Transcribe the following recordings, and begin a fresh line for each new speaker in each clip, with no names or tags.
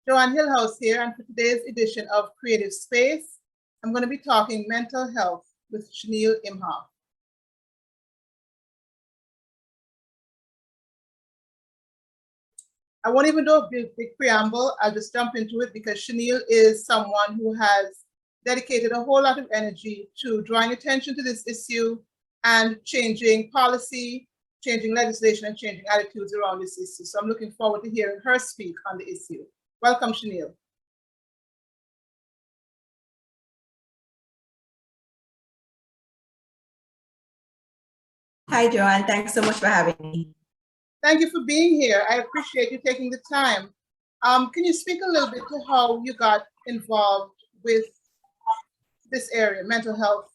Joanne Hillhouse here, and for today's edition of Creative Space, I'm going to be talking mental health with Chanel Imhoff. I won't even do a big preamble. I'll just jump into it because Chanel is someone who has dedicated a whole lot of energy to drawing attention to this issue and changing policy, changing legislation, and changing attitudes around this issue. So I'm looking forward to hearing her speak on the issue. Welcome, Chanel.
Hi, Joanne. Thanks so much for having me.
Thank you for being here. I appreciate you taking the time. Can you speak a little bit to how you got involved with this area, mental health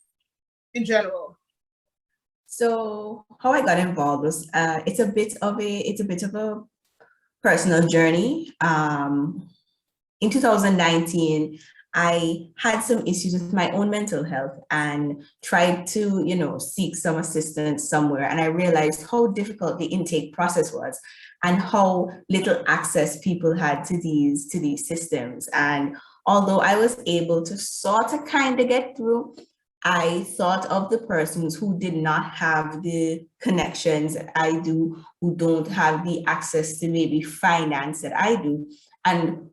in general?
So how I got involved was it's a bit of a personal journey. In 2019, I had some issues with my own mental health and tried to, seek some assistance somewhere. And I realized how difficult the intake process was and how little access people had to these systems. And although I was able to sort of kind of get through, I thought of the persons who did not have the connections that I do, who don't have the access to maybe finance that I do. And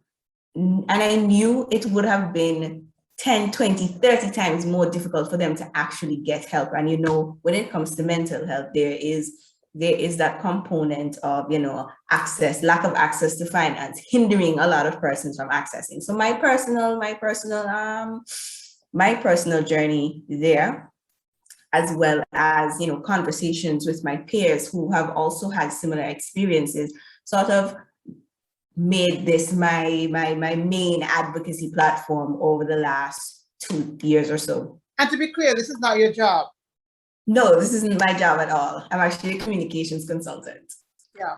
I knew it would have been 10, 20, 30 times more difficult for them to actually get help. And, when it comes to mental health, there is that component of, lack of access to finance, hindering a lot of persons from accessing. So my personal journey there, as well as, conversations with my peers who have also had similar experiences, sort of made this my main advocacy platform over the last 2 years or so.
And to be clear, this is not your job.
No, this isn't my job at all. I'm actually a communications consultant.
Yeah.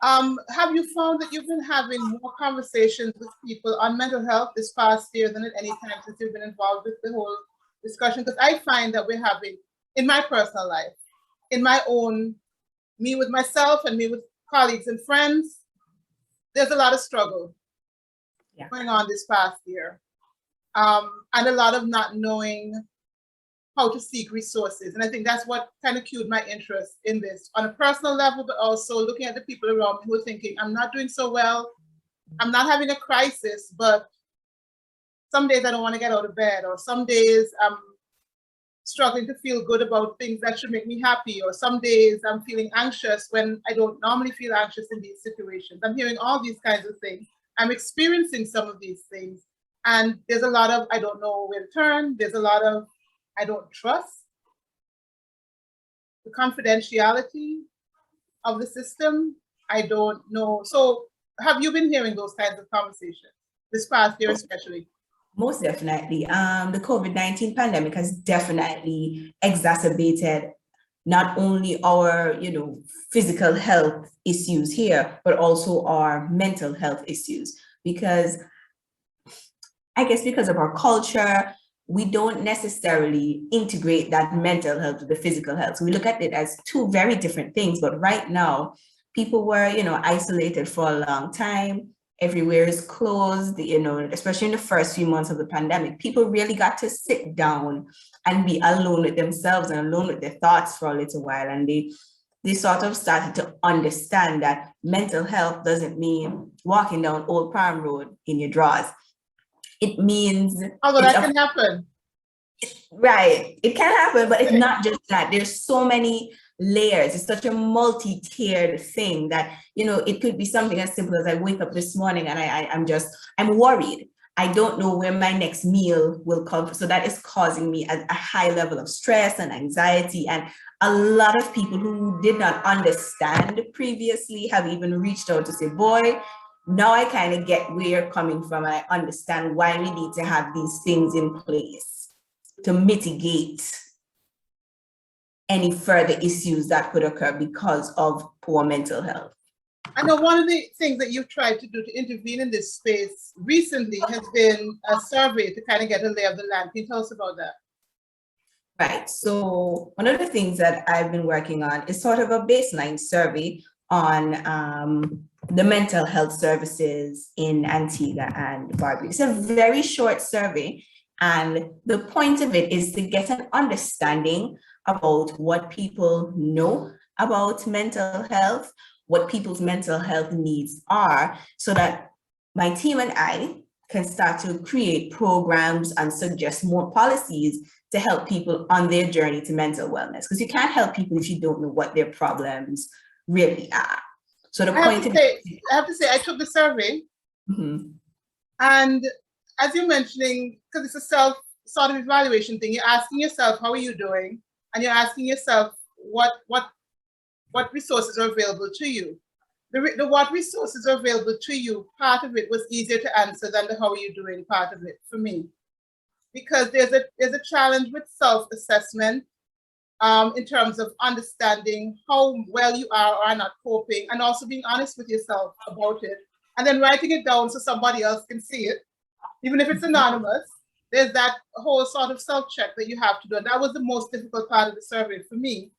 Have you found that you've been having more conversations with people on mental health this past year than at any time since you've been involved with the whole discussion? Because I find that we're having, in my personal life, in my own, me with myself and me with colleagues and friends, there's a lot of struggle going on this past year, and a lot of not knowing how to seek resources. And I think that's what kind of cued my interest in this on a personal level, but also looking at the people around me who are thinking, I'm not doing so well, I'm not having a crisis, but some days I don't want to get out of bed, or some days I'm struggling to feel good about things that should make me happy, or some days I'm feeling anxious when I don't normally feel anxious in these situations. I'm hearing all these kinds of things. I'm experiencing some of these things, and there's a lot of I don't know where to turn. There's a lot of I don't trust the confidentiality of the system. I don't know. So have you been hearing those kinds of conversations this past year especially?
Most definitely. The COVID-19 pandemic has definitely exacerbated not only our, physical health issues here, but also our mental health issues. Because of our culture, we don't necessarily integrate that mental health with the physical health. So we look at it as two very different things. But right now, people were, isolated for a long time. Everywhere is closed, especially in the first few months of the pandemic. People really got to sit down and be alone with themselves and alone with their thoughts for a little while. And they sort of started to understand that mental health doesn't mean walking down Old Palm Road in your drawers. It means...
Although that can happen.
Right, it can happen, but it's not just that. There's so many layers. It's such a multi-tiered thing that, it could be something as simple as I wake up this morning and I'm worried. I don't know where my next meal will come from. So that is causing me a high level of stress and anxiety. And a lot of people who did not understand previously have even reached out to say, boy, now I kind of get where you're coming from. And I understand why we need to have these things in place to mitigate any further issues that could occur because of poor mental health.
I know one of the things that you've tried to do to intervene in this space recently has been a survey to kind of get a lay of the land. Can you tell us about that?
Right. So one of the things that I've been working on is sort of a baseline survey on the mental health services in Antigua and Barbuda. It's a very short survey, and the point of it is to get an understanding about what people know about mental health, what people's mental health needs are, so that my team and I can start to create programs and suggest more policies to help people on their journey to mental wellness. Because you can't help people if you don't know what their problems really are. So the
I
point of
have to say, I took the survey, and as you're mentioning, because it's a self sort of evaluation thing, you're asking yourself, how are you doing? And you're asking yourself, what resources are available to you? The what resources are available to you, part of it was easier to answer than the how are you doing part of it for me. Because there's a challenge with self-assessment in terms of understanding how well you are or are not coping, and also being honest with yourself about it, and then writing it down so somebody else can see it, even if it's anonymous. There's that whole sort of self-check that you have to do. And that was the most difficult part of the survey for me.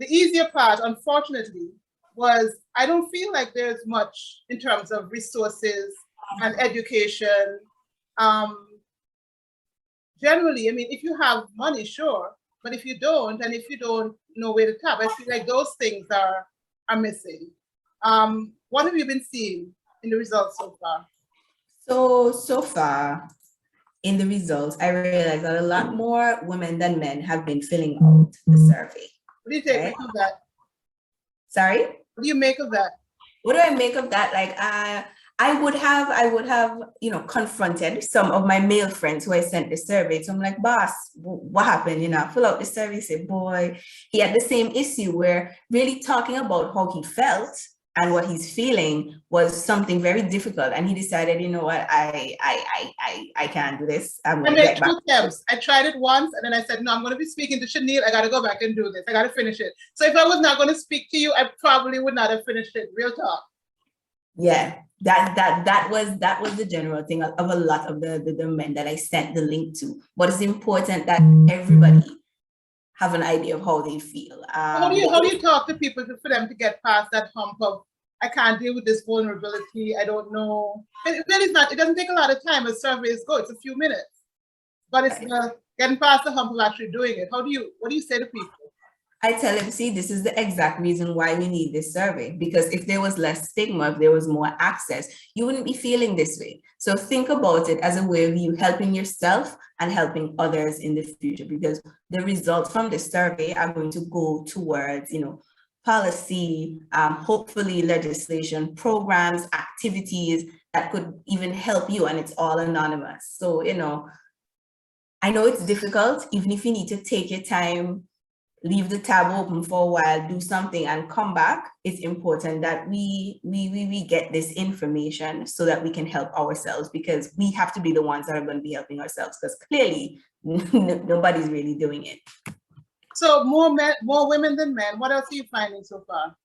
The easier part, unfortunately, was I don't feel like there's much in terms of resources and education. Generally, I mean, if you have money, sure, but if you don't, and if you don't know where to tap, I feel like those things are missing. What have you been seeing in the results so far?
So far in the results, I realized that a lot more women than men have been filling out the survey.
What do you take of that?
Sorry?
What do you make of that?
What do I make of that? Like, I would have, confronted some of my male friends who I sent the survey to. I'm like, boss, what happened? Fill out the survey, say, boy, he had the same issue where really talking about how he felt and what he's feeling was something very difficult. And he decided, you know what, I can't do this. I
made 2 attempts. I tried it once, and then I said, no, I'm going to be speaking to Chanel. I got to go back and do this. I got to finish it. So if I was not going to speak to you, I probably would not have finished it. Real talk.
Yeah, that was the general thing of a lot of the men that I sent the link to. But it's important that everybody have an idea of how they feel.
How do you talk to people for them to get past that hump of, I can't deal with this vulnerability, I don't know? It really is not. It doesn't take a lot of time. A survey is good. It's a few minutes, but it's getting past the hump of actually doing it. What do you say to people?
I tell them, see, this is the exact reason why we need this survey, because if there was less stigma, if there was more access, you wouldn't be feeling this way. So think about it as a way of you helping yourself and helping others in the future, because the results from the survey are going to go towards, policy, hopefully legislation, programs, activities that could even help you, and it's all anonymous. So, I know it's difficult, even if you need to take your time, leave the tab open for a while, do something and come back. It's important that we get this information so that we can help ourselves, because we have to be the ones that are going to be helping ourselves, because clearly nobody's really doing it.
So more women than men. What else are you finding so far?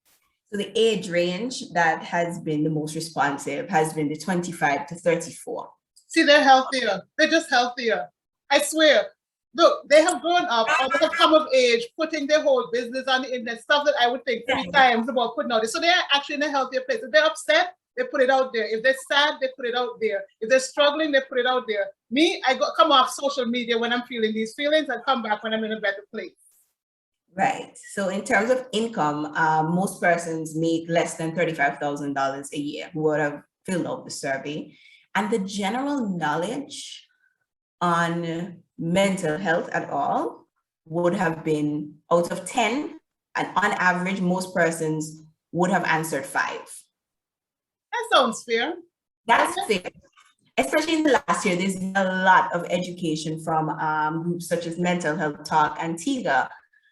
So the age range that has been the most responsive has been the 25 to 34.
See, they're healthier. They're just healthier. I swear. Look, they have grown up or they have come of age, putting their whole business on the internet, stuff that I would think 3 times about putting out there. So they're actually in a healthier place. If they're upset, they put it out there. If they're sad, they put it out there. If they're struggling, they put it out there. Me, I come off social media when I'm feeling these feelings and come back when I'm in a better place.
Right. So in terms of income, most persons make less than $35,000 a year who would have filled out the survey. And the general knowledge on mental health at all would have been out of 10, and on average, most persons would have answered 5.
That sounds fair.
That's fair. Especially in the last year, there's been a lot of education from groups such as Mental Health Talk, Antigua.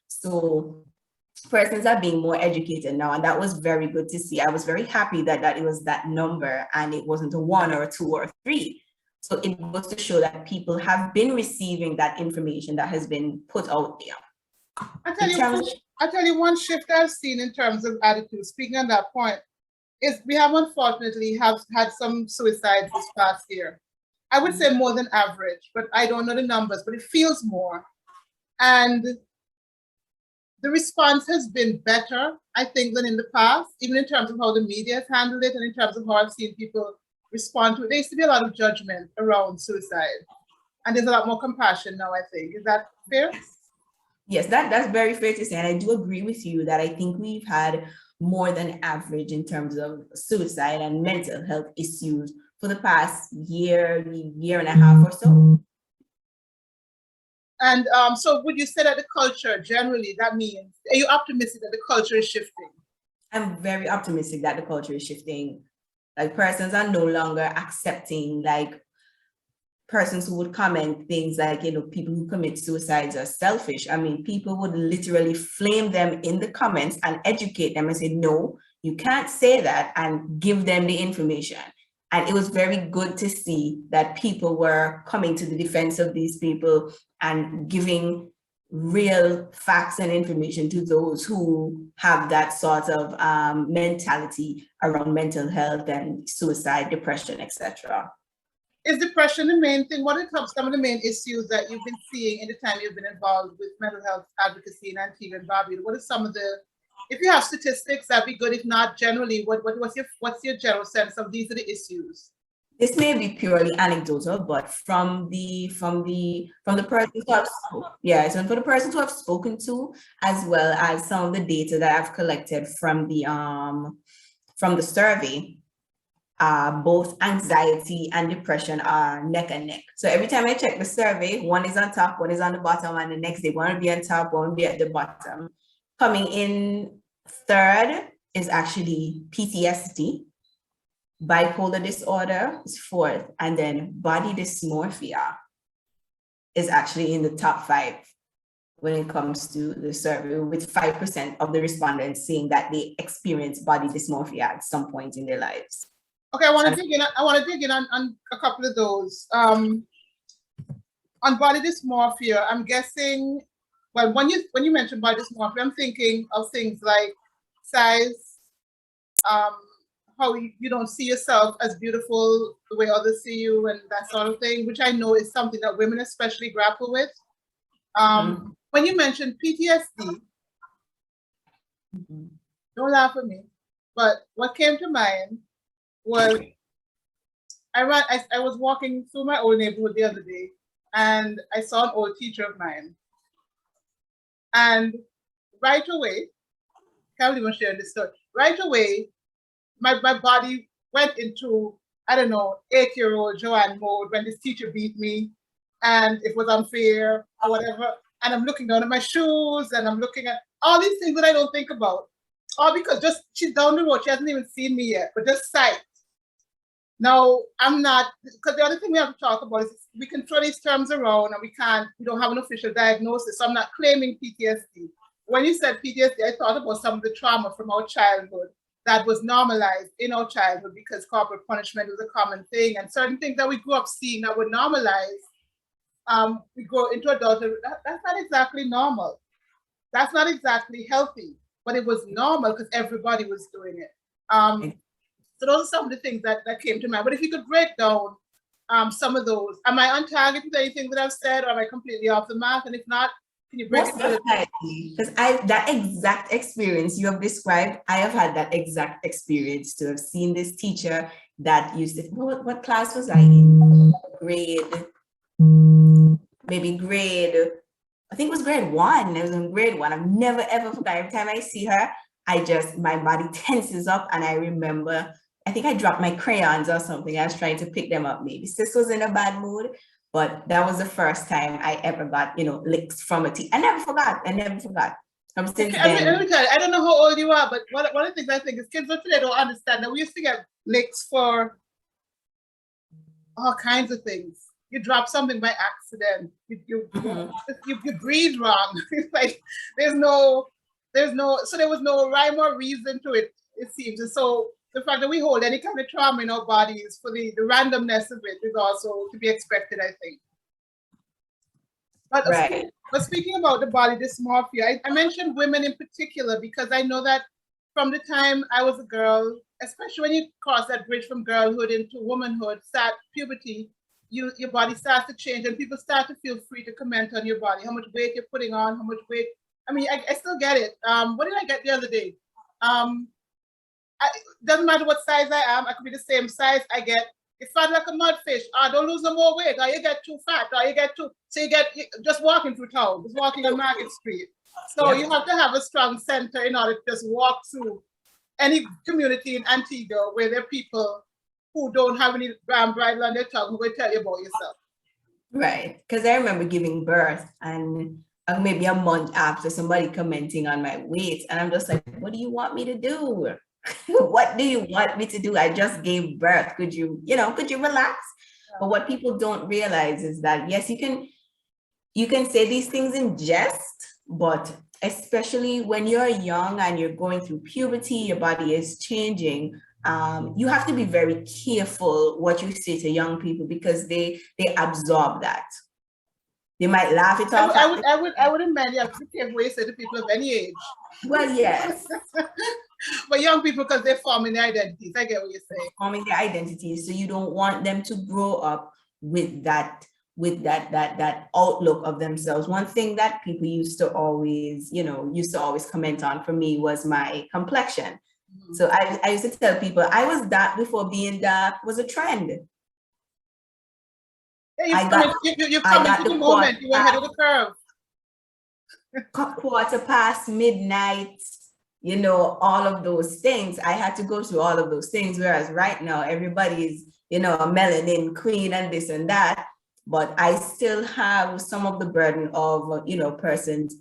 So persons are being more educated now, and that was very good to see. I was very happy that it was that number and it wasn't a 1 or a 2 or a 3. So it goes to show that people have been receiving that information that has been put out there.
I tell you one shift I've seen in terms of attitude, speaking on that point, is we have unfortunately had some suicides this past year. I would say more than average, but I don't know the numbers, but it feels more. And the response has been better, I think, than in the past, even in terms of how the media has handled it and in terms of how I've seen people respond to it. There used to be a lot of judgment around suicide, and there's a lot more compassion now, I think. Is that fair?
Yes, that's very fair to say. And I do agree with you that I think we've had more than average in terms of suicide and mental health issues for the past year and a half or so.
And so would you say that the culture generally, that means, are you optimistic that the culture is shifting?
I'm very optimistic that the culture is shifting. Like persons are no longer accepting like persons who would comment things like, you know, people who commit suicides are selfish. I mean, people would literally flame them in the comments and educate them and say, no, you can't say that, and give them the information. And it was very good to see that people were coming to the defense of these people and giving real facts and information to those who have that sort of mentality around mental health and suicide, depression, etc.
Is depression the main thing? What are some of the main issues that you've been seeing in the time you've been involved with mental health advocacy in Antigua and Barbuda? What are some of the, if you have statistics, that'd be good. If not, generally, what's your general sense of these are the issues?
This may be purely anecdotal, but from the persons who have so for the persons who have spoken to, as well as some of the data that I've collected from the survey, both anxiety and depression are neck and neck. So every time I check the survey, one is on top, one is on the bottom, and the next day one will be on top, one will be at the bottom. Coming in third is actually PTSD. Bipolar disorder is fourth, and then body dysmorphia is actually in the top 5 when it comes to the survey, with 5% of the respondents saying that they experience body dysmorphia at some point in their lives.
Okay, I want to dig in on a couple of those. On body dysmorphia, I'm guessing, well, when you mention body dysmorphia, I'm thinking of things like size, how you don't see yourself as beautiful the way others see you, and that sort of thing, which I know is something that women especially grapple with. When you mentioned PTSD, don't laugh at me, but what came to mind was I was walking through my old neighborhood the other day, and I saw an old teacher of mine. And right away, can't even share this story. Right away, my body went into, I don't know, 8-year-old Joanne mode when this teacher beat me and it was unfair or whatever. And I'm looking down at my shoes and I'm looking at all these things that I don't think about. All because just she's down the road, she hasn't even seen me yet, but just sight. Now, I'm not, because the other thing we have to talk about is we can throw these terms around and we don't have an official diagnosis. So I'm not claiming PTSD. When you said PTSD, I thought about some of the trauma from our childhood that was normalized in our childhood because corporal punishment was a common thing, and certain things that we grew up seeing that were normalized, we go into adulthood. That's not exactly normal. That's not exactly healthy, but it was normal because everybody was doing it. So those are some of the things that came to mind. But if you could break down some of those, am I on target with anything that I've said, or am I completely off the mark? And if not, can you break it down?
Because that exact experience you have described, I have had that exact experience to have seen this teacher that used to, what class was I in? I think it was grade 1. I was in grade 1. I've never ever forgot. Every time I see her, my body tenses up, and I remember, I think I dropped my crayons or something. I was trying to pick them up. Maybe sis was in a bad mood, but that was the first time I ever got, licks from a teacher. I never forgot. Since then,
let me tell you, I don't know how old you are, but one of the things I think is kids today don't understand that we used to get licks for all kinds of things. You drop something by accident. You breathe wrong. It's like there's no. So there was no rhyme or reason to it. It seems, and so the fact that we hold any kind of trauma in our bodies for the randomness of it is also to be expected, I think. But,
right.
But speaking about the body dysmorphia, I mentioned women in particular because I know that from the time I was a girl, especially when you cross that bridge from girlhood into womanhood, start puberty, your body starts to change and people start to feel free to comment on your body, how much weight you're putting on, how much weight. I mean, I still get it. What did I get the other day? Doesn't matter what size I am, I could be the same size. I get it's fat like a mudfish. Don't lose no more weight. Or you get too fat. Or you get too. So you get just walking through town, just walking on Market Street. So you have to have a strong center in order to just walk through any community in Antigua where there are people who don't have any bridle on their tongue who will tell you about yourself.
Right, because I remember giving birth and maybe a month after somebody commenting on my weight, and I'm just like, what do you want me to do? What do you want me to do? I just gave birth. Could you relax? But what people don't realize is that yes, you can say these things in jest, but especially when you're young and you're going through puberty, your body is changing. You have to be very careful what you say to young people because they absorb that. They might laugh it off.
I would imagine you have to be careful what you say to people of any age.
Well, yes.
But young people, because they're forming their identities. I get what you're saying.
Forming their identities. So you don't want them to grow up with that outlook of themselves. One thing that people used to always comment on for me was my complexion. Mm-hmm. So I used to tell people I was dark before being dark was a trend.
Yeah, you come into the moment, you were ahead of the curve.
Quarter past midnight, all of those things. I had to go through all of those things, whereas right now everybody's, a melanin queen and this and that. But I still have some of the burden of, persons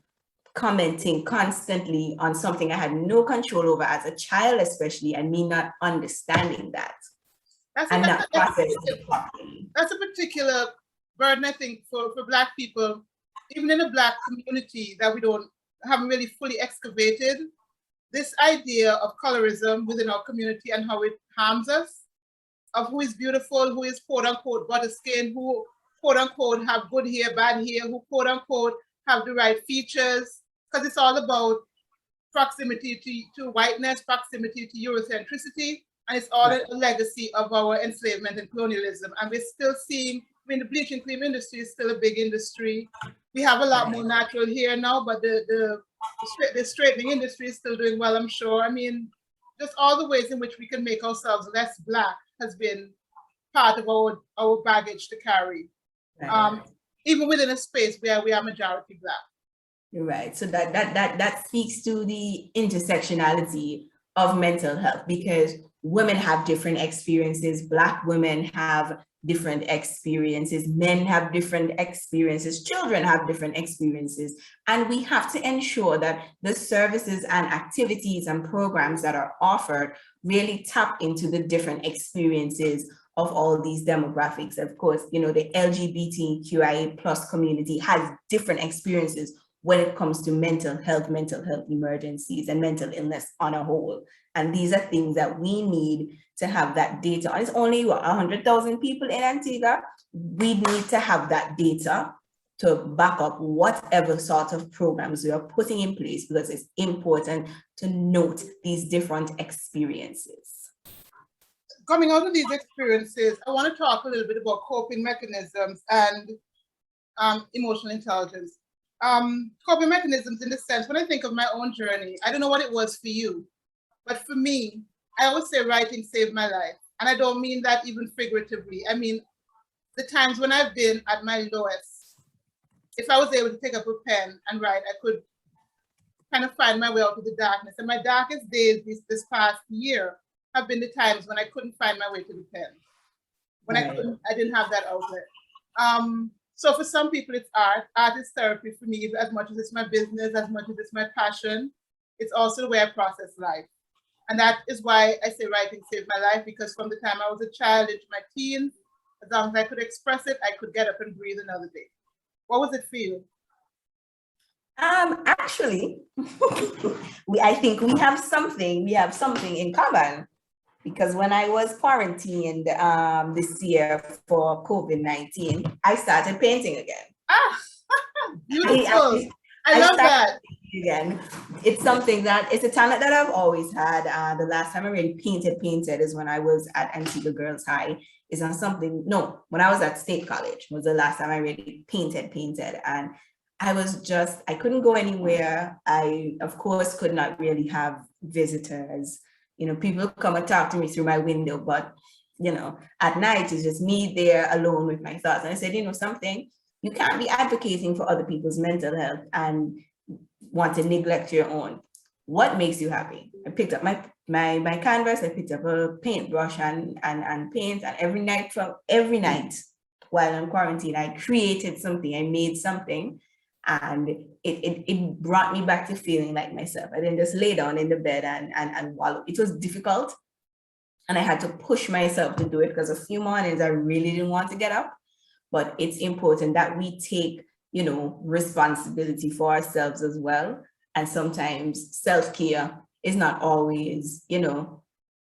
commenting constantly on something I had no control over as a child, especially, and me not understanding that. That's
a particular burden, I think, for Black people, even in the Black community that we haven't really fully excavated. This idea of colorism within our community and how it harms us, of who is beautiful, who is quote unquote butter skin, who quote unquote have good hair, bad hair, who quote unquote have the right features, because it's all about proximity to whiteness, proximity to Eurocentricity, and it's all a legacy of our enslavement and colonialism. And we're still seeing, the bleaching cream industry is still a big industry. We have a lot more natural hair now, but the straightening industry is still doing well, I'm sure. Just all the ways in which we can make ourselves less Black has been part of our baggage to carry. Even within a space where we are majority Black.
You're right. So that speaks to the intersectionality of mental health, because women have different experiences. Black women have different experiences. Men have different experiences. Children have different experiences. And we have to ensure that the services and activities and programs that are offered really tap into the different experiences of all these demographics. Of course, the LGBTQIA plus community has different experiences when it comes to mental health emergencies, and mental illness on a whole. And these are things that we need to have that data. And it's only 100,000 people in Antigua. We need to have that data to back up whatever sort of programs we are putting in place, because it's important to note these different experiences.
Coming out of these experiences, I want to talk a little bit about coping mechanisms and emotional intelligence. Coping mechanisms in the sense, when I think of my own journey, I don't know what it was for you, but for me, I always say writing saved my life. And I don't mean that even figuratively. I mean, the times when I've been at my lowest, if I was able to take up a pen and write, I could kind of find my way out of the darkness. And my darkest days this past year have been the times when I couldn't find my way to the pen, when I didn't have that outlet. So for some people, it's art. Art is therapy for me, as much as it's my business, as much as it's my passion. It's also the way I process life. And that is why I say writing saved my life, because from the time I was a child into my teens, as long as I could express it, I could get up and breathe another day. What was it for you?
Actually, I think we have something in common. Because when I was quarantined this year for COVID-19, I started painting again.
Beautiful. I love that.
Again, it's something it's a talent that I've always had. The last time I really painted is when I was at Antigua Girls High. When I was at State College was the last time I really painted. And I couldn't go anywhere. I, of course, could not really have visitors. You know, people come and talk to me through my window, but, you know, at night it's just me there alone with my thoughts. And I said, you know, something, you can't be advocating for other people's mental health and want to neglect your own. What makes you happy? I picked up my canvas, I picked up a paintbrush and paint, and every night while in quarantine, I created something, I made something, and it brought me back to feeling like myself. I didn't just lay down in the bed and wallow. It was difficult, and I had to push myself to do it because a few mornings I really didn't want to get up. But it's important that we take, you know, responsibility for ourselves as well. And sometimes self-care is not always, you know,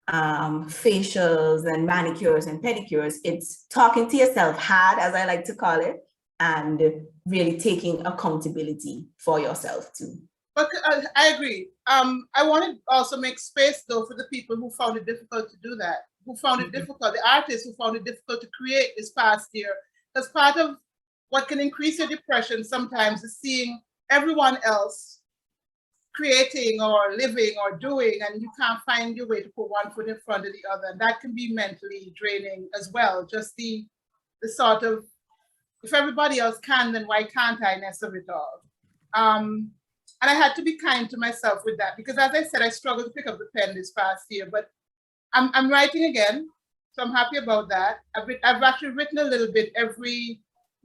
facials and manicures and pedicures. It's talking to yourself hard, as I like to call it, and really taking accountability for yourself too.
But I agree. I want to also make space though for the people who found it difficult to do that, who found it difficult, the artists who found it difficult to create this past year. Because part of what can increase your depression sometimes is seeing everyone else creating or living or doing, and you can't find your way to put one foot in front of the other. And that can be mentally draining as well. Just the sort of, if everybody else can, then why can't I ness of it all? And I had to be kind to myself with that, because as I said, I struggled to pick up the pen this past year, but I'm writing again. So I'm happy about that. I've actually written a little bit every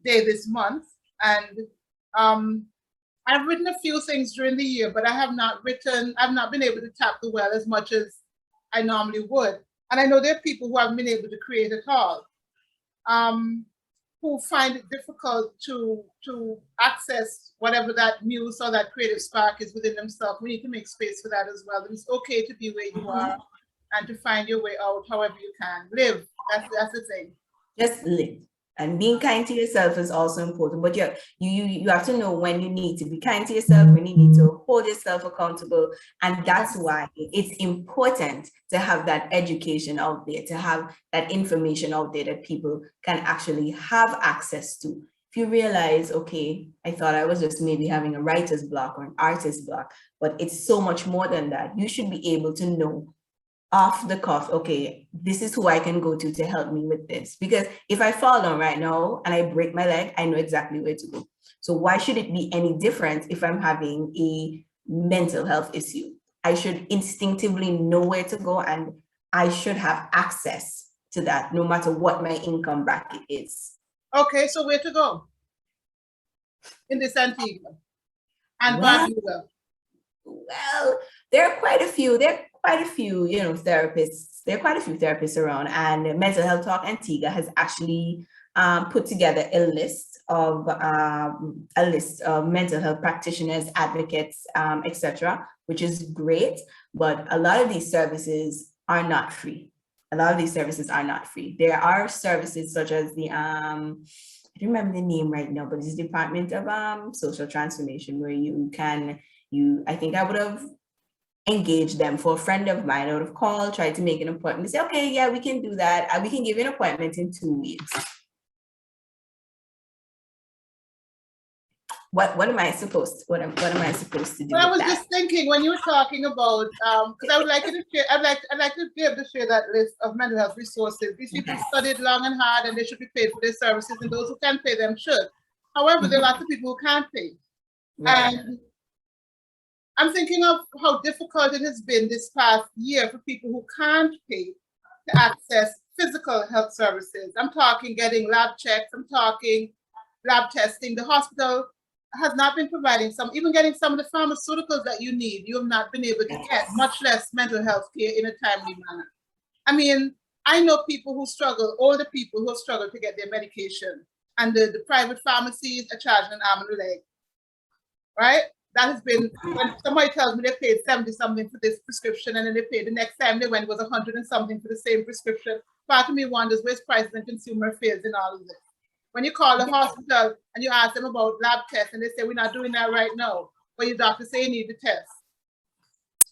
day this month. And I've written a few things during the year, but I've not been able to tap the well as much as I normally would. And I know there are people who haven't been able to create at all, who find it difficult to access whatever that muse or that creative spark is within themselves. We need to make space for that as well. It's okay to be where you are and to find your way out however you can. Live, that's the thing.
Just live. And being kind to yourself is also important, but you have to know when you need to be kind to yourself, when you need to hold yourself accountable. And that's why it's important to have that education out there, to have that information out there that people can actually have access to. If you realize, okay, I thought I was just maybe having a writer's block or an artist block, but it's so much more than that. You should be able to know off the cuff, okay, this is who I can go to help me with this. Because if I fall down right now and I break my leg, I know exactly where to go. So why should it be any different if I'm having a mental health issue? I should instinctively know where to go, and I should have access to that no matter what my income bracket is.
Okay, so where to go in this Antigua and Barbuda?
Well, there are quite a few, you know, therapists. There are quite a few therapists around, and Mental Health Talk Antigua has actually put together a list of mental health practitioners, advocates, etc., which is great. But a lot of these services are not free. There are services such as the I don't remember the name right now, but it's the Department of Social Transformation, where I think I would have engaged them. For a friend of mine, I would have called, tried to make an appointment. They say, okay, yeah, we can do that. We can give you an appointment in 2 weeks. What am I supposed to do?
Well, I was just thinking when you were talking about, because I would like you to share, I'd like to be able to share that list of mental health resources. These people studied long and hard, and they should be paid for their services, and those who can pay them should. However, there are lots of people who can't pay. Right. And I'm thinking of how difficult it has been this past year for people who can't pay to access physical health services. I'm talking getting lab checks, I'm talking lab testing. The hospital has not been providing even getting some of the pharmaceuticals that you need, you have not been able to get, much less mental health care in a timely manner. I mean, I know people who struggle, older people who have struggled to get their medication, and the private pharmacies are charging an arm and a leg, right? That has been, when somebody tells me they paid 70 something for this prescription, and then they paid the next time they went was 100 and something for the same prescription. Part of me wonders where's prices and consumer affairs in all of this. When you call the hospital and you ask them about lab tests, and they say, we're not doing that right now, but your doctor say you need the test,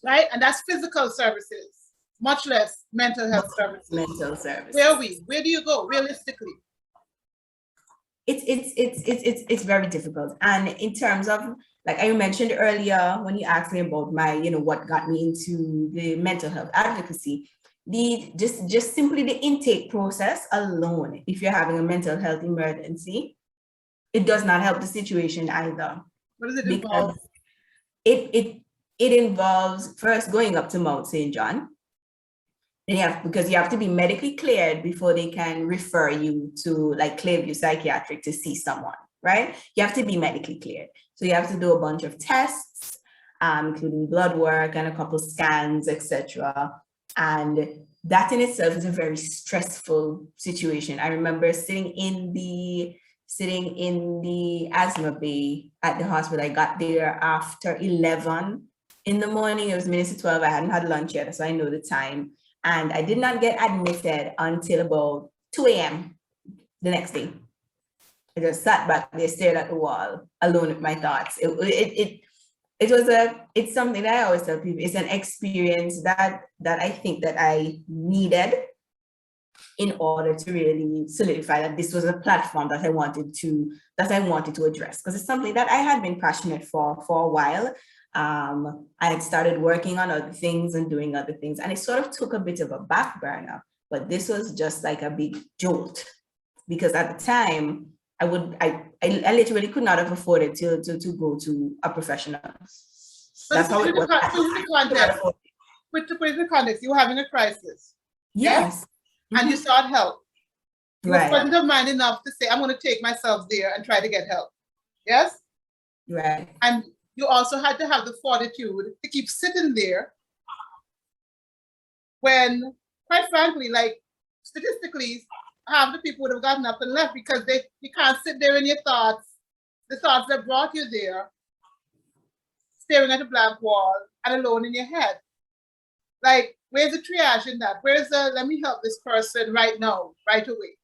right? And that's physical services, much less mental health services.
Mental services.
Where are we? Where do you go realistically?
it's very difficult. And in terms of, like I mentioned earlier, when you asked me about my, what got me into the mental health advocacy, just simply the intake process alone, if you're having a mental health emergency, it does not help the situation either.
What does it
because
involve?
it involves first going up to Mount St. John. Because you have to be medically cleared before they can refer you to like Clearview Psychiatric to see someone, right? You have to be medically cleared. So you have to do a bunch of tests, including blood work and a couple scans, etc. And that in itself is a very stressful situation. I remember sitting in the asthma bay at the hospital. I got there after 11 in the morning. It was minutes to 12. I hadn't had lunch yet, so I know the time. And I did not get admitted until about 2 a.m. the next day. I just sat back there, stared at the wall, alone with my thoughts. It's something that I always tell people. It's an experience that I think that I needed in order to really solidify that this was a platform that I wanted to address, because it's something that I had been passionate for a while. I had started working on other things and doing other things, and it sort of took a bit of a back burner, but this was just like a big jolt, because at the time I literally could not have afforded to go to a professional. That's how it was.
To put it in context, you were having a crisis.
Yes.
And you sought help. You were
Right.
present of mind enough to say, I'm going to take myself there and try to get help. Yes?
Right.
And you also had to have the fortitude to keep sitting there when, quite frankly, like statistically, half the people would have gotten up and left, because you can't sit there in your thoughts, the thoughts that brought you there, staring at a blank wall and alone in your head. Like, where's the triage in that? Where's the, let me help this person right now, right away?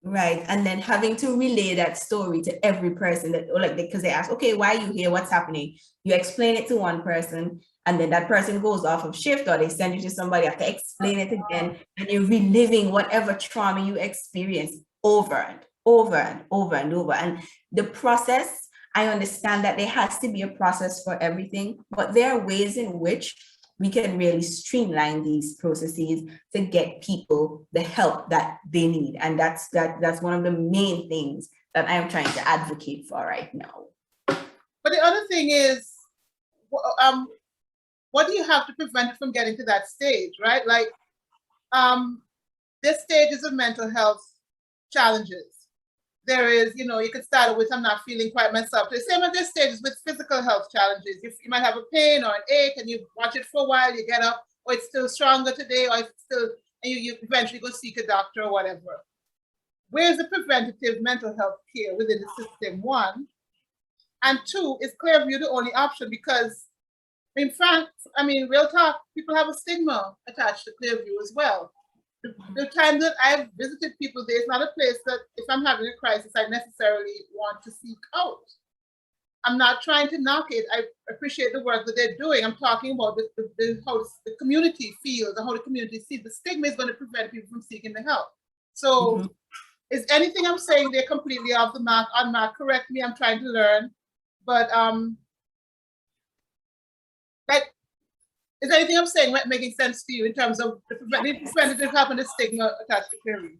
Right. And then having to relay that story to every person because they ask, okay, why are you here? What's happening? You explain it to one person, and then that person goes off of shift, or they send you to somebody, you have to explain it again, and you're reliving whatever trauma you experienced over and over and over and over. And the process, I understand that there has to be a process for everything, but there are ways in which we can really streamline these processes to get people the help that they need. And that's one of the main things that I'm trying to advocate for right now.
But the other thing is, what do you have to prevent it from getting to that stage, right? Like, there's stages of mental health challenges. There is, you could start with, I'm not feeling quite myself. The same as there's stages with physical health challenges. You might have a pain or an ache, and you watch it for a while, you get up, or it's still stronger today, or it's still, and you eventually go seek a doctor or whatever. Where's the preventative mental health care within the system, one? And two, is Clearview the only option? Because in fact, real talk, people have a stigma attached to Clearview as well. The time that I've visited people there, it's not a place that if I'm having a crisis, I necessarily want to seek out. I'm not trying to knock it. I appreciate the work that they're doing. I'm talking about how the community feels and how the community sees. The stigma is going to prevent people from seeking the help. So is anything I'm saying they're completely off the mark, on mark? Correct me, I'm trying to learn. But is anything I'm saying making sense to you in terms of the preventative help and the stigma attached to Clearview?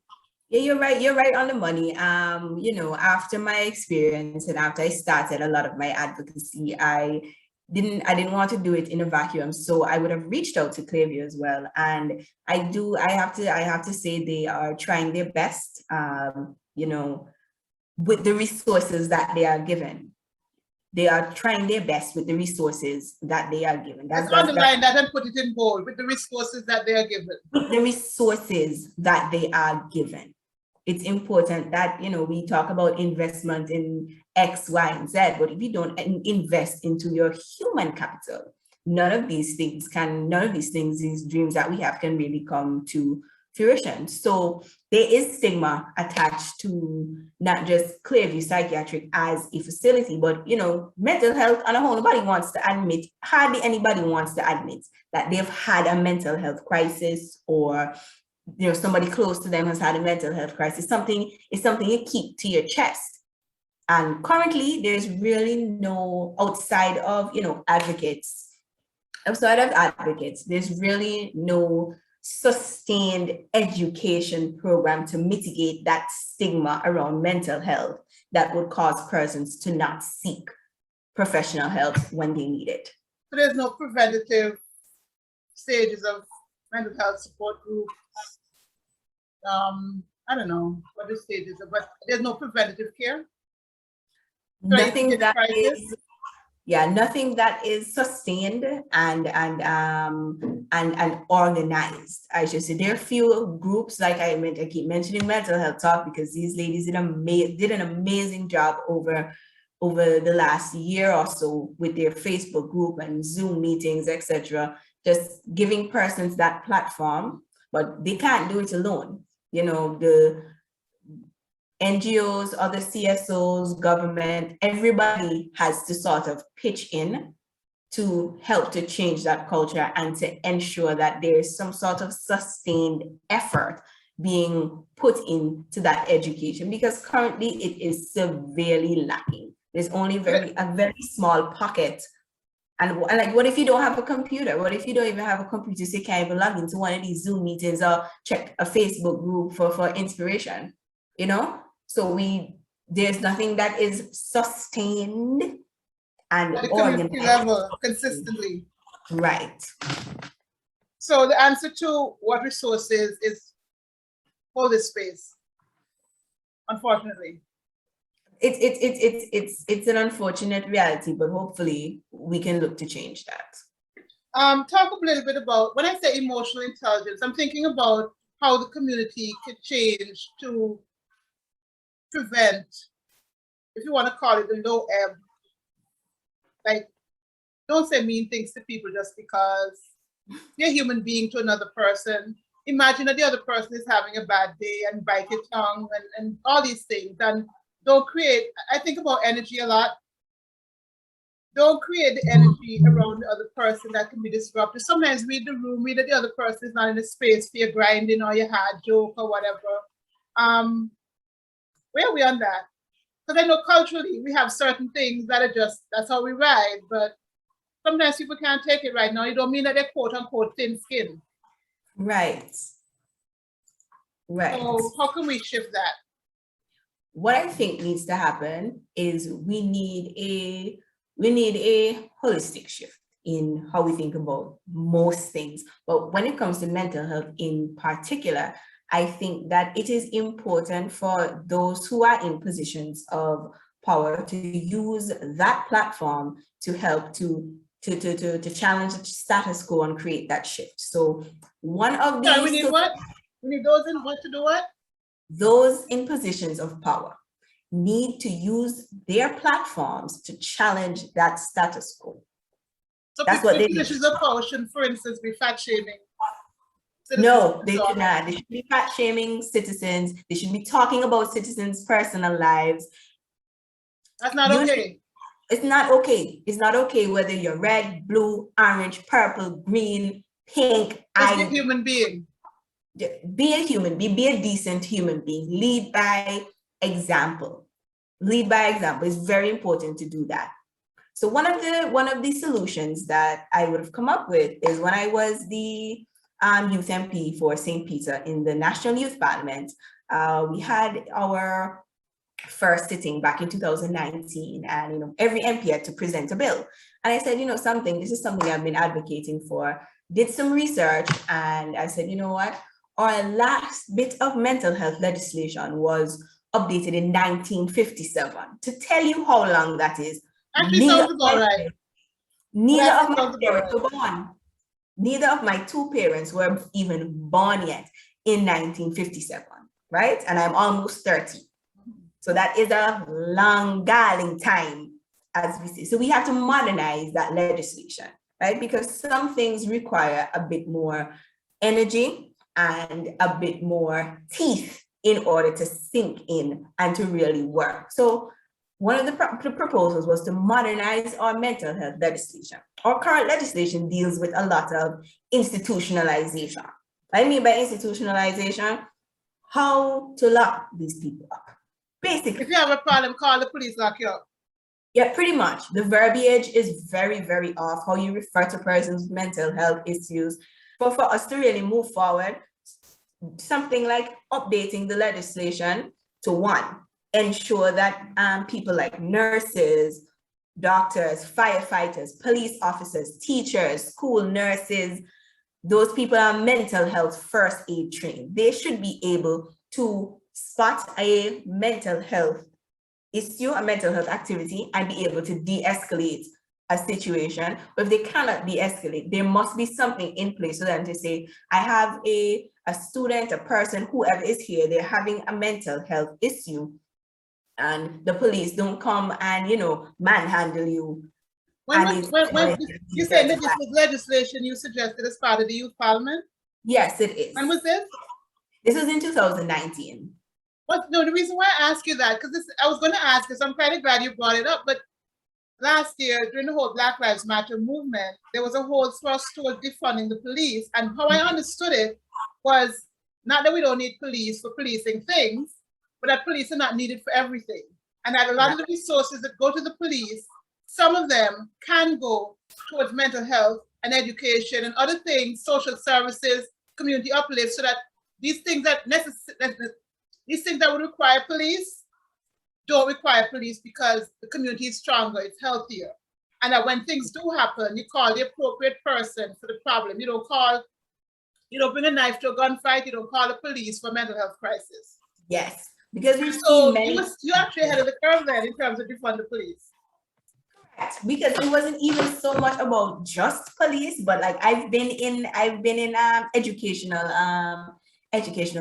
Yeah, you're right. You're right on the money. After my experience and after I started a lot of my advocacy, I didn't want to do it in a vacuum. So I would have reached out to Clearview as well. And I have to say they are trying their best, with the resources that they are given. They are trying their best with the resources that they are given.
Let's underline that and put it in bold, with the resources that they are given.
With the resources that they are given. It's important that, we talk about investment in X, Y, and Z, but if you don't invest into your human capital, none of these things, these dreams that we have can really come to fruition. So there is stigma attached to not just Clearview Psychiatric as a facility, but mental health on a whole. Hardly anybody wants to admit that they've had a mental health crisis, or somebody close to them has had a mental health crisis. It's something you keep to your chest. And currently, there's really no outside of advocates. There's really no sustained education program to mitigate that stigma around mental health that would cause persons to not seek professional help when they need it.
So there's no preventative stages of mental health support groups. I don't know what the stages are, but there's no preventative care.
Nothing that is sustained and organized. I should say there are few groups, like I keep mentioning Mental Health Talk, because these ladies did an amazing job over the last year or so with their Facebook group and Zoom meetings, etc. Just giving persons that platform, but they can't do it alone. The NGOs, other CSOs, government, everybody has to sort of pitch in to help to change that culture and to ensure that there is some sort of sustained effort being put into that education, because currently it is severely lacking. There's only a very small pocket. And like, what if you don't have a computer? What if you don't even have a computer, so you can't even log into one of these Zoom meetings or check a Facebook group for inspiration, So there's nothing that is sustained and
at the community level consistently.
Right.
So the answer to what resources is hold this space, unfortunately.
It's an unfortunate reality, but hopefully we can look to change that.
Talk a little bit about, when I say emotional intelligence, I'm thinking about how the community could change to prevent, if you want to call it the low ebb, like, don't say mean things to people just because you're a human being to another person. Imagine that the other person is having a bad day and bite your tongue and all these things. And don't create, I think about energy a lot. Don't create the energy around the other person that can be disruptive. Sometimes read the room, read that the other person is not in a space for your grinding or your hard joke or whatever. Where are we on that? Because I know culturally we have certain things that are just, that's how we ride, but sometimes people can't take it right now. You don't mean that they're quote unquote thin skin.
Right. Right.
So how can we shift that?
What I think needs to happen is we need a holistic shift in how we think about most things. But when it comes to mental health in particular, I think that it is important for those who are in positions of power to use that platform to help to challenge the status quo and create that shift. So one of these—
we need what? We need those in what to do what?
Those in positions of power need to use their platforms to challenge that status quo.
So that's what they positions of power should, for instance, be fat shaming.
No, they should not. They should be fat shaming citizens. They should be talking about citizens' personal lives.
That's not okay.
It's not okay. It's not okay whether you're red, blue, orange, purple, green, pink.
Just be a human being.
Be a human being. Be a decent human being. Lead by example. Lead by example. It's very important to do that. So one of the solutions that I would have come up with is when I was the youth MP for St. Peter in the National Youth Parliament. We had our first sitting back in 2019, and every MP had to present a bill. And I said, this is something I've been advocating for. Did some research, and I said, what? Our last bit of mental health legislation was updated in 1957. To tell you how long that is.
Actually, sounds about right.
Neither of my two parents were even born yet in 1957, right? And I'm almost 30. So that is a long, darling time, as we say. So we have to modernize that legislation, right? Because some things require a bit more energy and a bit more teeth in order to sink in and to really work. So one of the proposals was to modernize our mental health legislation. Our current legislation deals with a lot of institutionalization. What I mean by institutionalization, how to lock these people up, Basically.
If you have a problem, call the police, lock you up.
Yeah, pretty much. The verbiage is very, very off, how you refer to persons with mental health issues. But for us to really move forward, something like updating the legislation to one, ensure that people like nurses, doctors, firefighters, police officers, teachers, school nurses, those people are mental health first aid trained. They should be able to spot a mental health issue, a mental health activity, and be able to de-escalate a situation. But if they cannot de-escalate, there must be something in place for them to say, I have a student, a person, whoever is here, they're having a mental health issue, and the police don't come and, manhandle you.
When you say this was legislation you suggested as part of the youth parliament?
Yes, it is.
When was this?
This was in 2019.
No, the reason why I ask you that, because I was going to ask this, I'm kind of glad you brought it up, but last year, during the whole Black Lives Matter movement, there was a whole thrust toward defunding the police. And how I understood it was not that we don't need police for policing things, but that police are not needed for everything. And that a lot of the resources that go to the police, some of them can go towards mental health and education and other things, social services, community uplift, so that these things that would require police don't require police, because the community is stronger, it's healthier. And that when things do happen, you call the appropriate person for the problem. You don't bring a knife to a gunfight, you don't call the police for a mental health crisis.
Yes, because we've
so
seen many.
You actually ahead of the curve then in terms of defund the police.
Correct. Because it wasn't even so much about just police, but like I've been in educational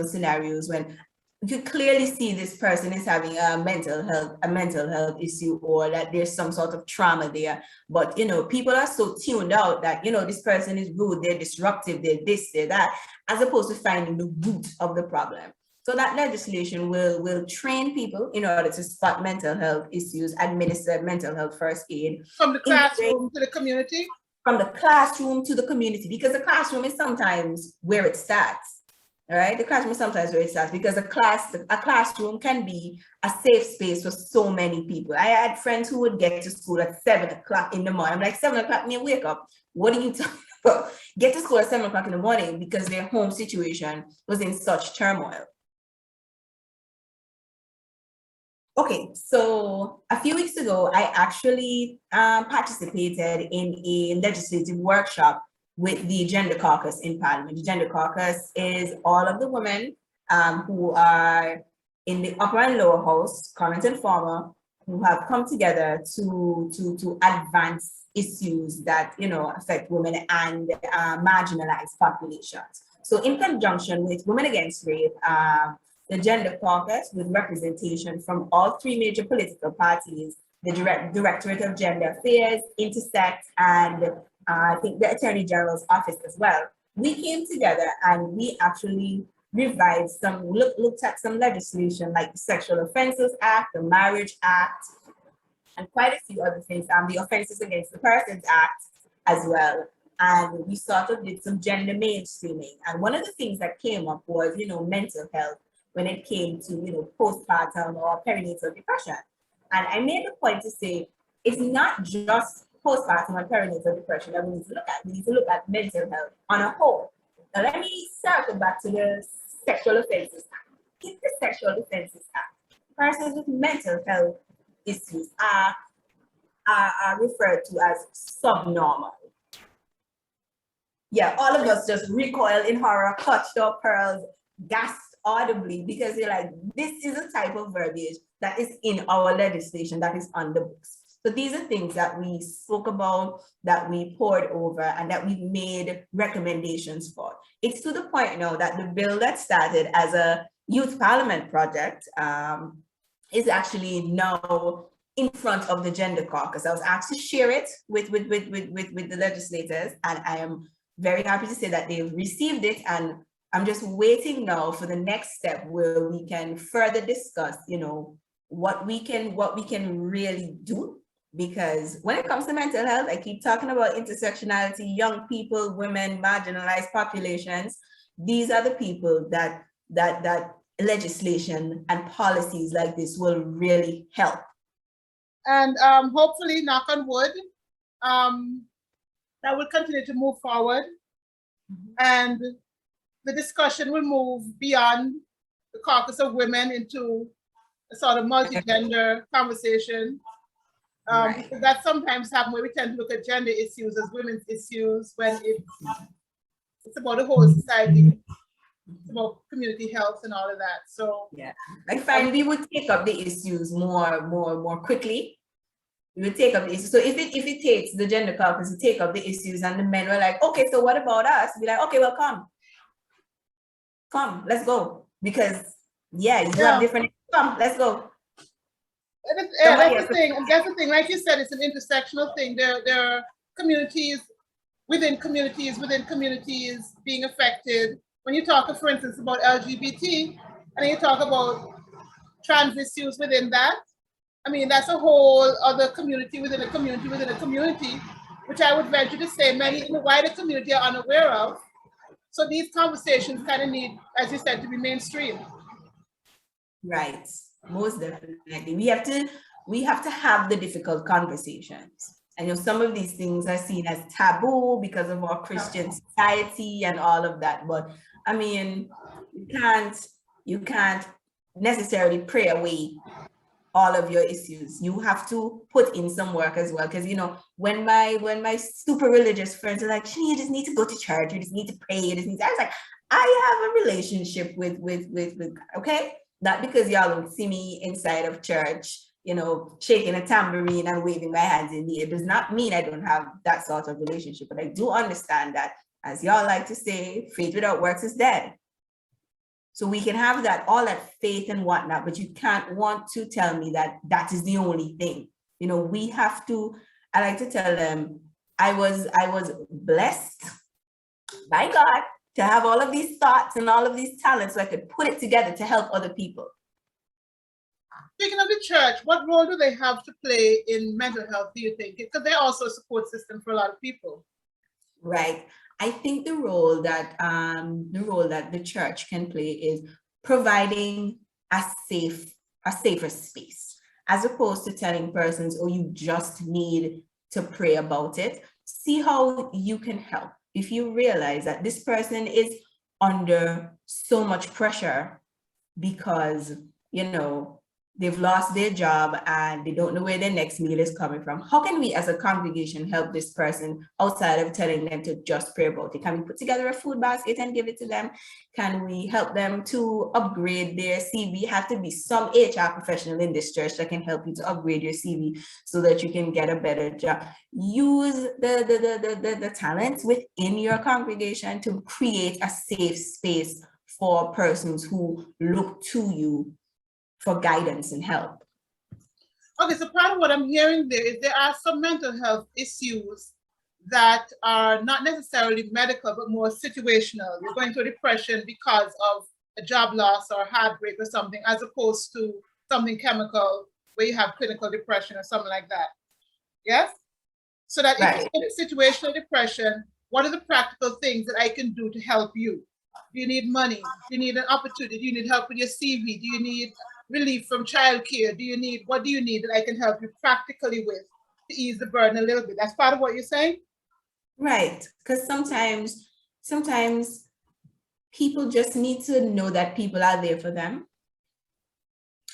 scenarios when you clearly see this person is having a mental health issue, or that there's some sort of trauma there. But people are so tuned out that this person is rude, they're disruptive, they're this, they're that, as opposed to finding the root of the problem. So that legislation will train people in order to spot mental health issues, administer mental health first aid.
From the classroom to the community?
From the classroom to the community, because the classroom is sometimes where it starts. All right, the classroom is sometimes where it starts, because a classroom can be a safe space for so many people. I had friends who would get to school at 7 o'clock in the morning. I'm like, 7 o'clock, me wake up. What are you talking about? Get to school at 7 o'clock in the morning because their home situation was in such turmoil. Okay, so a few weeks ago, I actually participated in a legislative workshop with the Gender Caucus in Parliament. The Gender Caucus is all of the women who are in the upper and lower house, current and former, who have come together to advance issues that affect women and marginalized populations. So in conjunction with Women Against Rape, the Gender Caucus, with representation from all three major political parties, the Directorate of Gender Affairs, Intersect, and I think the Attorney General's office as well. We came together and we actually revised looked at some legislation like the Sexual Offences Act, the Marriage Act, and quite a few other things, the Offences Against the Persons Act as well. And we sort of did some gender mainstreaming. And one of the things that came up was, mental health when it came to, postpartum or perinatal depression. And I made a point to say, it's not just postpartum and perinatal depression that we need to look at. We need to look at mental health on a whole. Now, let me circle back to the Sexual Offences Act. In the Sexual Offences Act, persons with mental health issues are referred to as subnormal. Yeah, all of us just recoiled in horror, clutched our pearls, gasped audibly, because they're like, this is a type of verbiage that is in our legislation that is on the books. So these are things that we spoke about, that we poured over, and that we made recommendations for. It's to the point now that the bill that started as a youth parliament project is actually now in front of the Gender Caucus. I was asked to share it with the legislators, and I am very happy to say that they've received it, and I'm just waiting now for the next step where we can further discuss, what we can really do. Because when it comes to mental health, I keep talking about intersectionality, young people, women, marginalized populations. These are the people that legislation and policies like this will really help.
And hopefully, knock on wood, that will continue to move forward. And the discussion will move beyond the caucus of women into a sort of multi-gender conversation.
Right.
Because that sometimes happens where we tend to look at gender issues as women's issues when it's about the whole society. It's about community health and all of that. So
yeah, I find we would take up the issues more quickly. We would take up the issues. So if it takes the gender caucus to take up the issues and the men were like, okay, so what about us? Be like, okay, well, come, let's go. Because you have different, come, let's go.
That's the thing. And that's the thing. Like you said, it's an intersectional thing. There are communities within communities being affected. When you talk, for instance, about LGBT, and then you talk about trans issues within that, I mean, that's a whole other community within a community within a community, which I would venture to say many in the wider community are unaware of. So these conversations kind of need, as you said, to be mainstream.
Right, most definitely. We have to have the difficult conversations. I know some of these things are seen as taboo because of our Christian society and all of that, but I mean, you can't necessarily pray away all of your issues. You have to put in some work as well. Because when my super religious friends are like, you just need to go to church, you just need to pray, I was like, I have a relationship with okay? Not because y'all don't see me inside of church, shaking a tambourine and waving my hands in the air. It does not mean I don't have that sort of relationship, but I do understand that, as y'all like to say, faith without works is dead. So we can have all that faith and whatnot, but you can't want to tell me that is the only thing. We have to, I like to tell them, I was blessed by God to have all of these thoughts and all of these talents so I could put it together to help other people.
Speaking of the church, what role do they have to play in mental health, do you think? Because they're also a support system for a lot of people.
Right. I think the role that the church can play is providing a safer space, as opposed to telling persons, oh, you just need to pray about it. See how you can help. If you realize that this person is under so much pressure because, they've lost their job and they don't know where their next meal is coming from, how can we as a congregation help this person outside of telling them to just pray about it? Can we put together a food basket and give it to them? Can we help them to upgrade their CV? Have to be some HR professional in this church that can help you to upgrade your CV so that you can get a better job. Use the talents within your congregation to create a safe space for persons who look to you for guidance and help.
Okay, so part of what I'm hearing there are some mental health issues that are not necessarily medical, but more situational. You're going through depression because of a job loss or heartbreak or something, as opposed to something chemical where you have clinical depression or something like that. Yes? So that if it's situational depression, what are the practical things that I can do to help you? Do you need money? Do you need an opportunity? Do you need help with your CV? Do you need relief from childcare? What do you need that I can help you practically with to ease the burden a little bit? That's part of what you're saying?
Right, because sometimes people just need to know that people are there for them.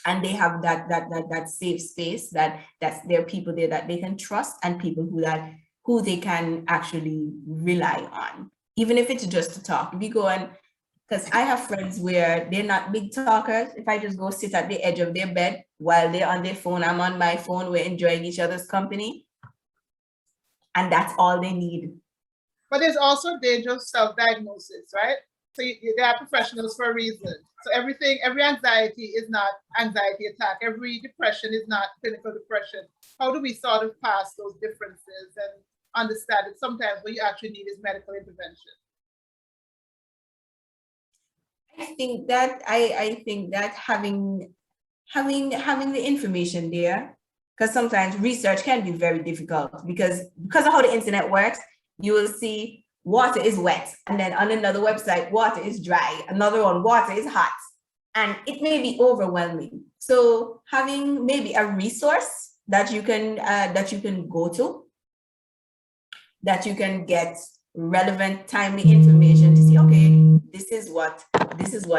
And they have that safe space, that's there are people there that they can trust and people who they can actually rely on. Even if it's just to talk. If you go and, because I have friends where they're not big talkers. If I just go sit at the edge of their bed while they're on their phone, I'm on my phone, we're enjoying each other's company. And that's all they need.
But there's also danger of self-diagnosis, right? So they are professionals for a reason. So every anxiety is not anxiety attack. Every depression is not clinical depression. How do we sort of pass those differences and understand that sometimes what you actually need is medical intervention?
I think that having the information there, because sometimes research can be very difficult because of how the internet works, you will see water is wet, and then on another website, water is dry, another one, water is hot. and it may be overwhelming. So having maybe a resource that you can go to, that you can get relevant, timely information to see, okay, this is what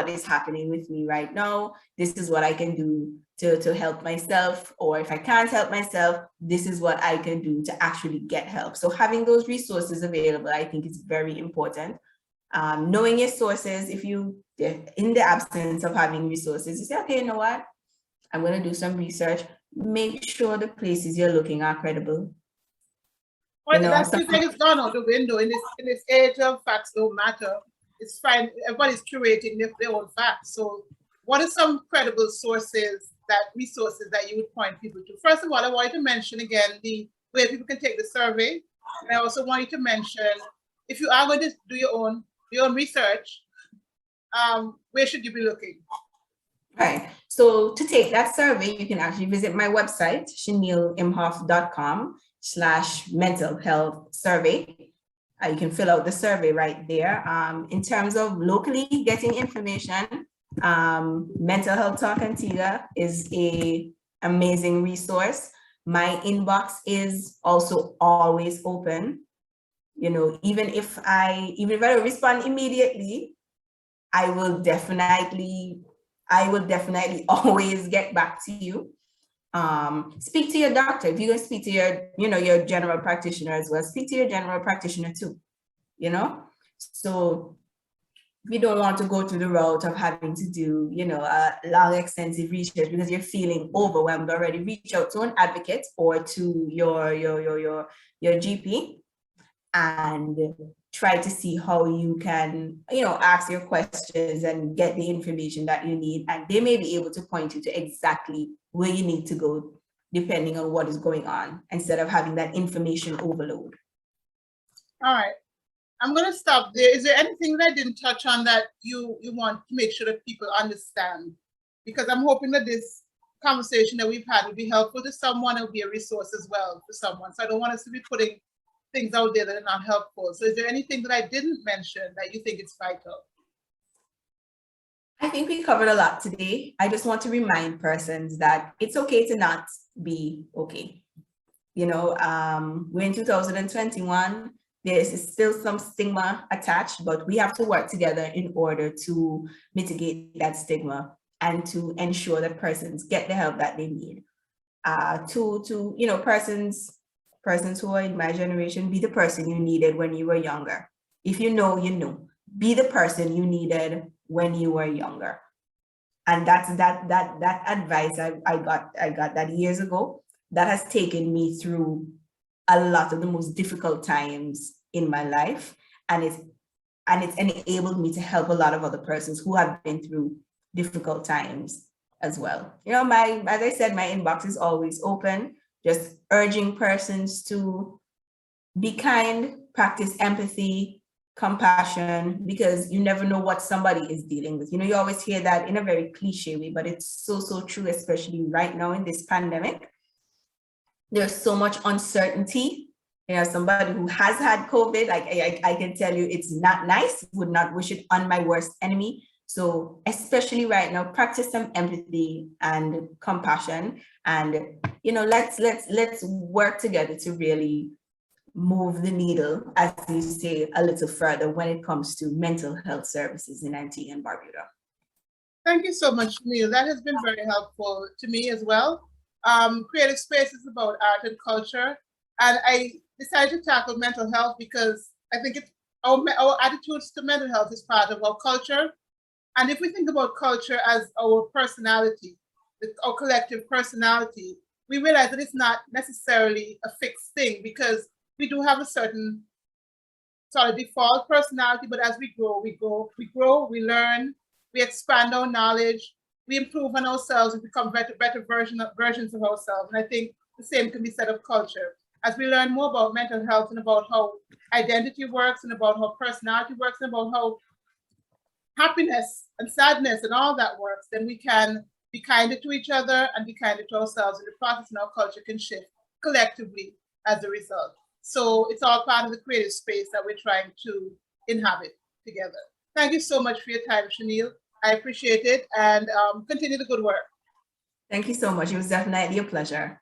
is happening with me right now. This is what I can do to help myself, or if I can't help myself, this is what I can do to actually get help. So having those resources available, I think, is very important. Knowing your sources, if in the absence of having resources, you say, okay, you know what, I'm going to do some research. Make sure the places you're looking are credible.
Well, that feels like it's gone out the window in this age of facts don't matter. It's fine. Everybody's curating their own facts. So what are some credible resources that you would point people to? First of all, I want you to mention again the way people can take the survey. And I also want you to mention, if you are going to do your own research, where should you be looking?
Right. So to take that survey, you can actually visit my website, chaneilimhoff.com/mental health survey. You can fill out the survey right there. In terms of locally getting information, Mental Health Talk Antigua is an amazing resource. My inbox is also always open. You know, even if I don't respond immediately, I will definitely always get back to you. Speak to your doctor. If you're going to speak to your general practitioner as well, speak to your general practitioner too, So if you don't want to go through the route of having to do, a long, extensive research because you're feeling overwhelmed already, reach out to an advocate or to your GP and try to see how you can, ask your questions and get the information that you need. And they may be able to point you to exactly where you need to go, depending on what is going on, instead of having that information overload.
All right. I'm going to stop there. Is there anything that I didn't touch on that you want to make sure that people understand? Because I'm hoping that this conversation that we've had will be helpful to someone. It will be a resource as well for someone. So I don't want us to be putting things out there that are not helpful. So is there anything that I didn't mention that you think is vital?
I think we covered a lot today. I just want to remind persons that it's okay to not be okay. We're in 2021. There is still some stigma attached, but we have to work together in order to mitigate that stigma and to ensure that persons get the help that they need. Persons who are in my generation, be the person you needed when you were younger. If you know, be the person you needed when you were younger. And that's that advice I got that years ago. That has taken me through a lot of the most difficult times in my life. And it's enabled me to help a lot of other persons who have been through difficult times as well. As I said, my inbox is always open, just urging persons to be kind, practice empathy, compassion, because you never know what somebody is dealing with. You always hear that in a very cliche way, but it's so true, especially right now in this pandemic. There's so much uncertainty. Somebody who has had COVID, I can tell you it's not nice, would not wish it on my worst enemy. So especially right now, practice some empathy and compassion, and let's work together to really move the needle, as you say, a little further when it comes to mental health services in Antigua and Barbuda.
Thank you so much, Neil. That has been very helpful to me as well. Creative Space is about art and culture, and I decided to tackle mental health because I think our attitudes to mental health is part of our culture. And if we think about culture as our personality, our collective personality, we realize that it's not necessarily a fixed thing, because we do have a certain sort of default personality, but as we grow, we learn, we expand our knowledge, we improve on ourselves and become better versions of ourselves. And I think the same can be said of culture. As we learn more about mental health and about how identity works and about how personality works and about how happiness and sadness and all that works, then we can be kinder to each other and be kinder to ourselves, and the process in our culture can shift collectively as a result. So it's all part of the creative space that we're trying to inhabit together. Thank you so much for your time, Chanel. I appreciate it, and continue the good work.
Thank you so much. It was definitely a pleasure.